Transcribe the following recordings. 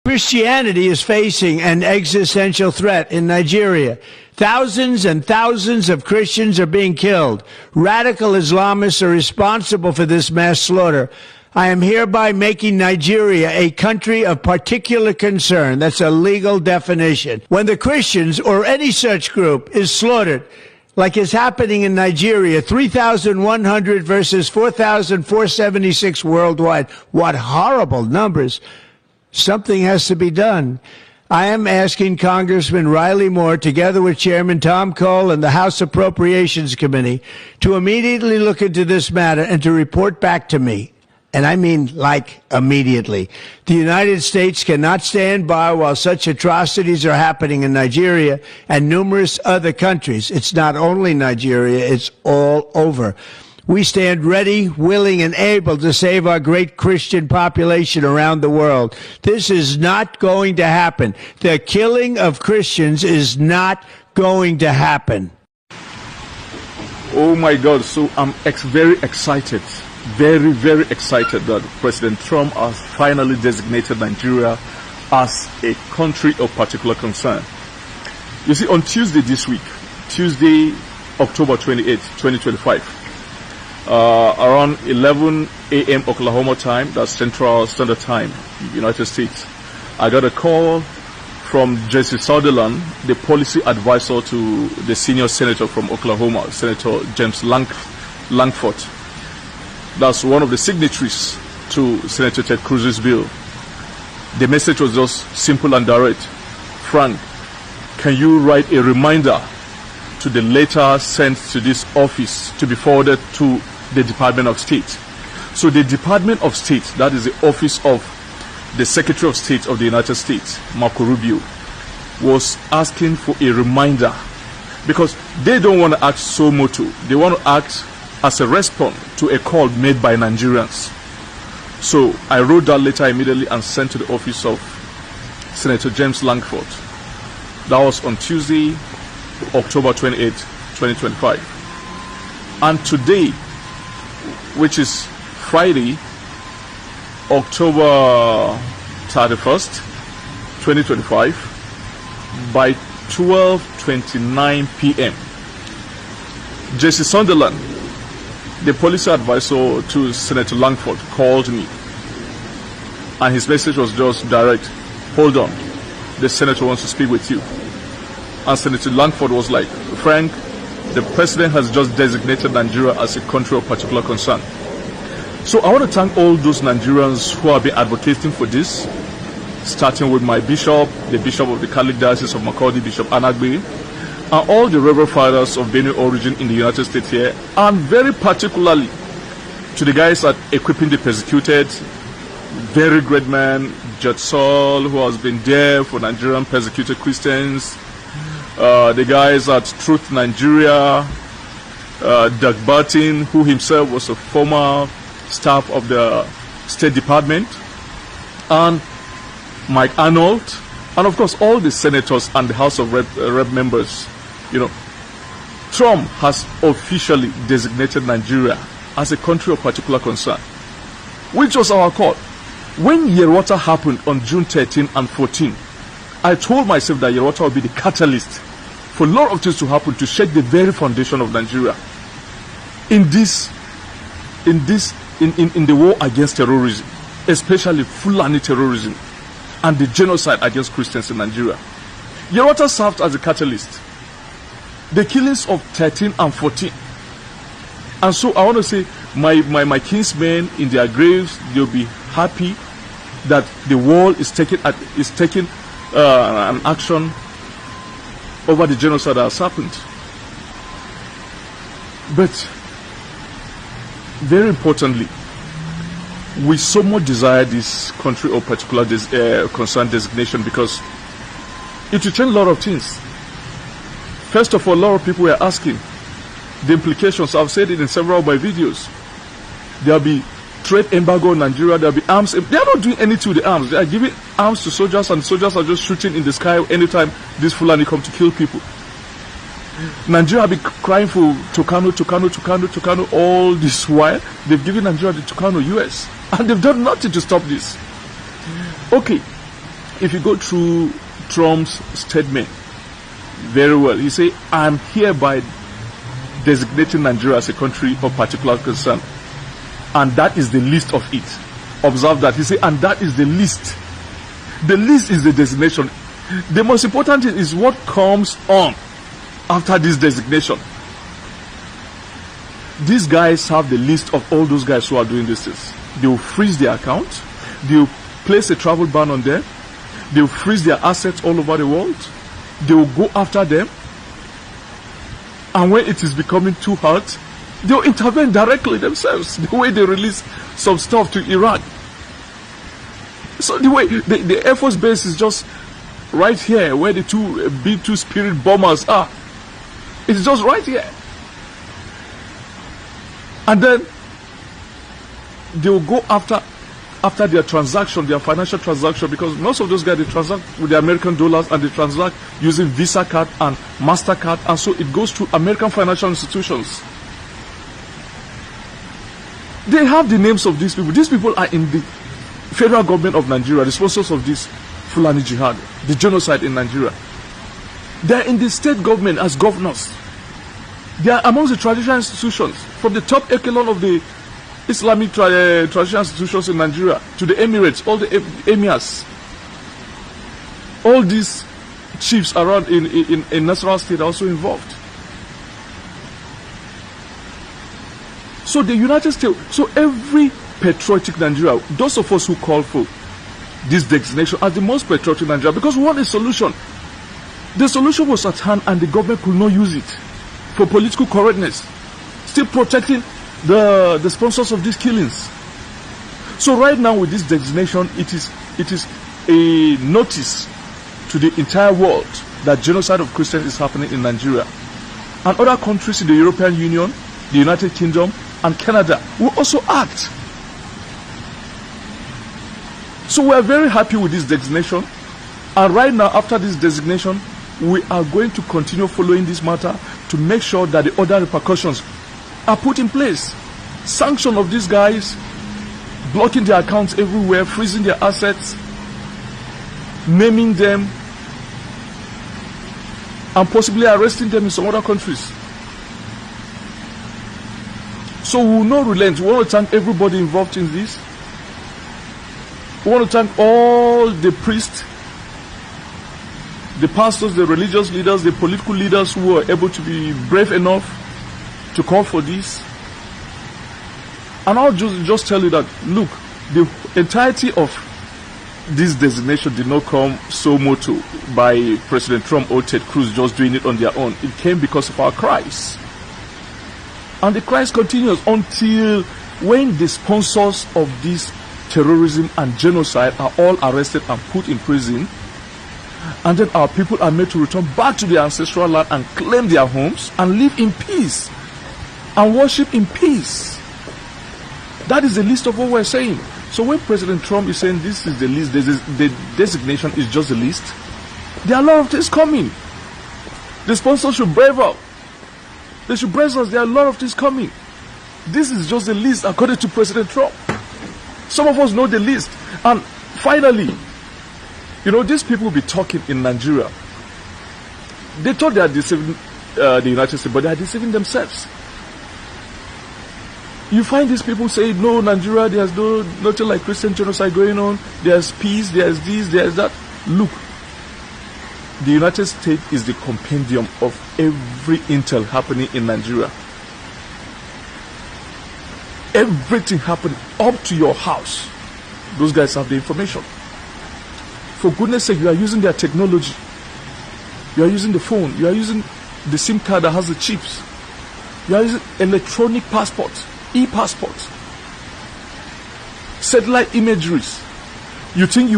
Christianity is facing an existential threat in Nigeria. Thousands and thousands of Christians are being killed. Radical Islamists are responsible for this mass slaughter. I am hereby making Nigeria a country of particular concern. That's a legal definition. When the Christians or any such group is slaughtered, like is happening in Nigeria, 3,100 versus 4,476 worldwide. What horrible numbers. Something has to be done. I am asking Congressman Riley Moore, together with Chairman Tom Cole and the House Appropriations Committee, to immediately look into this matter and to report back to me. And I mean, like, immediately. The United States cannot stand by while such atrocities are happening in Nigeria and numerous other countries. It's not only Nigeria, it's all over. We stand ready, willing, and able to save our great Christian population around the world. This is not going to happen. The killing of Christians is not going to happen. Oh my God, so I'm very excited. Very, very excited that President Trump has finally designated Nigeria as a country of particular concern. You see, on Tuesday this week, Tuesday, October 28, 2025, around 11 a.m. Oklahoma time, that's Central Standard Time, United States, I got a call from Jesse Sutherland, the policy advisor to the senior senator from Oklahoma, Senator James Langford. That's one of the signatories to Senator Ted Cruz's bill. The message was just simple and direct. Frank, can you write a reminder to the letter sent to this office to be forwarded to the Department of State? So the Department of State, that is the office of the Secretary of State of the United States, Marco Rubio, was asking for a reminder because they don't want to act so moto. They want to act as a response to a call made by Nigerians. So I wrote that letter immediately and sent to the office of Senator James Langford. That was on Tuesday, October 28, 2025. And today, which is Friday, October 31st, 2025, by 12:29 p.m., Jesse Sunderland, the policy advisor to Senator Langford, called me, and his message was just direct. Hold on, the senator wants to speak with you. And Senator Langford was like, Frank, the president has just designated Nigeria as a country of particular concern. So I want to thank all those Nigerians who have been advocating for this, starting with my bishop, the bishop of the Catholic Diocese of Makurdi, Bishop Anagbe, and all the Reverend Fathers of Benue origin in the United States here, and very particularly to the guys at Equipping the Persecuted, very great man, Judge Saul, who has been there for Nigerian persecuted Christians, the guys at Truth Nigeria, Doug Barton, who himself was a former staff of the State Department, and Mike Arnold, and of course all the senators and the House of Rep members. Trump has officially designated Nigeria as a country of particular concern, which was our call. When Yerwata happened on June 13 and 14, I told myself that Yerwata would be the catalyst for a lot of things to happen to shake the very foundation of Nigeria in the war against terrorism, especially Fulani terrorism and the genocide against Christians in Nigeria. Yerwata served as a catalyst. The killings of 13 and 14. And so I want to say, my kinsmen in their graves, they'll be happy that the world is taking an action over the genocide that has happened. But very importantly, we so much desire this country of particular concern designation because it will change a lot of things. First of all, a lot of people were asking the implications. I've said it in several of my videos. There'll be trade embargo in Nigeria, there'll be arms. They are not doing anything with the arms. They are giving arms to soldiers, and soldiers are just shooting in the sky anytime these Fulani come to kill people. Nigeria have been crying for Tucano all this while. They've given Nigeria the Tucano US, and they've done nothing to stop this. Okay, if you go through Trump's statement very well, he say, I'm hereby designating Nigeria as a country of particular concern. And that is the list of it. Observe that. He say, and that is the list. The list is the designation. The most important thing is what comes on after this designation. These guys have the list of all those guys who are doing this. They will freeze their account. They will place a travel ban on them. They will freeze their assets all over the world. They will go after them. And when it is becoming too hot, they will intervene directly themselves, the way they release some stuff to Iran. So the way the Air Force base is just right here where the two B-2 Spirit bombers are. It's just right here. And then they will go after their transaction, their financial transaction, because most of those guys, they transact with the American dollars and they transact using Visa card and MasterCard, and so it goes to American financial institutions. They have the names of these people. These people are in the federal government of Nigeria, the sponsors of this Fulani Jihad, the genocide in Nigeria. They are in the state government as governors. They are amongst the traditional institutions, from the top echelon of the Islamic traditional institutions in Nigeria to the Emirates, all the emirs. All these chiefs around in Nasarawa State are also involved. So the United States, so every patriotic Nigeria, those of us who call for this designation as the most patriotic Nigeria, because we want a solution. The solution was at hand and the government could not use it for political correctness, still protecting the sponsors of these killings. So right now with this designation, it is a notice to the entire world that genocide of Christians is happening in Nigeria. And other countries in the European Union, the United Kingdom, and Canada will also act. So we are very happy with this designation. And right now, after this designation, we are going to continue following this matter to make sure that the other repercussions are put in place. Sanction of these guys, blocking their accounts everywhere, freezing their assets, naming them, and possibly arresting them in some other countries. So we will not relent. We want to thank everybody involved in this. We want to thank all the priests, the pastors, the religious leaders, the political leaders who were able to be brave enough to call for this. And I'll just tell you that, look, the entirety of this designation did not come so moto by President Trump or Ted Cruz just doing it on their own. It came because of our cries. And the cries continues until when the sponsors of this terrorism and genocide are all arrested and put in prison, and then our people are made to return back to their ancestral land and claim their homes and live in peace and worship in peace. That is the list of what we're saying. So when President Trump is saying this is the list, the designation is just the list, there are a lot of things coming. The sponsors should brave up. They should brace us. There are a lot of things coming. This is just the list according to President Trump. Some of us know the list. And finally, you know, these people will be talking in Nigeria. They thought they are deceiving the United States, but they are deceiving themselves. You find these people saying, no, Nigeria, there's nothing like Christian genocide going on. There's peace, there's this, there's that. Look, the United States is the compendium of every intel happening in Nigeria. Everything happening up to your house, those guys have the information. For goodness sake, you are using their technology. You are using the phone. You are using the SIM card that has the chips. You are using electronic passports, e-passports, satellite imageries. You think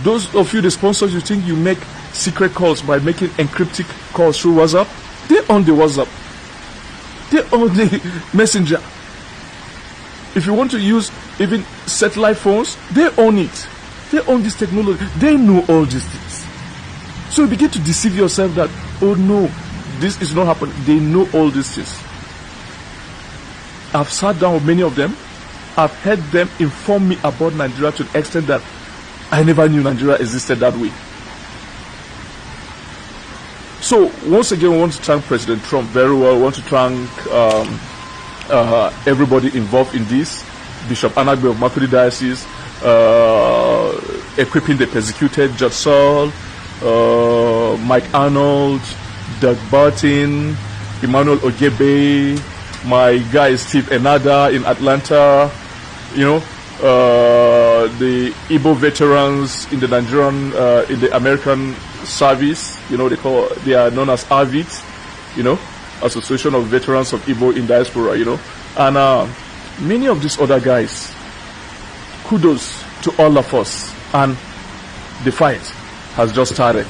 those of you, the sponsors, you think you make secret calls by making encrypted calls through WhatsApp? They own the WhatsApp. They own the messenger. If you want to use even satellite phones, they own it. They own this technology. They know all these things. So you begin to deceive yourself that, oh no, this is not happening. They know all these things. I've sat down with many of them. I've heard them inform me about Nigeria to the extent that I never knew Nigeria existed that way. So once again, we want to thank President Trump very well. We want to thank everybody involved in this. Bishop Anagbe of Makurdi Diocese, equipping the persecuted, Judge Saul, Mike Arnold, Doug Barton, Emmanuel Ogebe, my guy Steve Enada in Atlanta, you know, the Igbo veterans in the Nigerian, in the American service, you know, they are known as AVIT, you know, Association of Veterans of Igbo in Diaspora, you know, and many of these other guys. Kudos to all of us, and the fight has just started.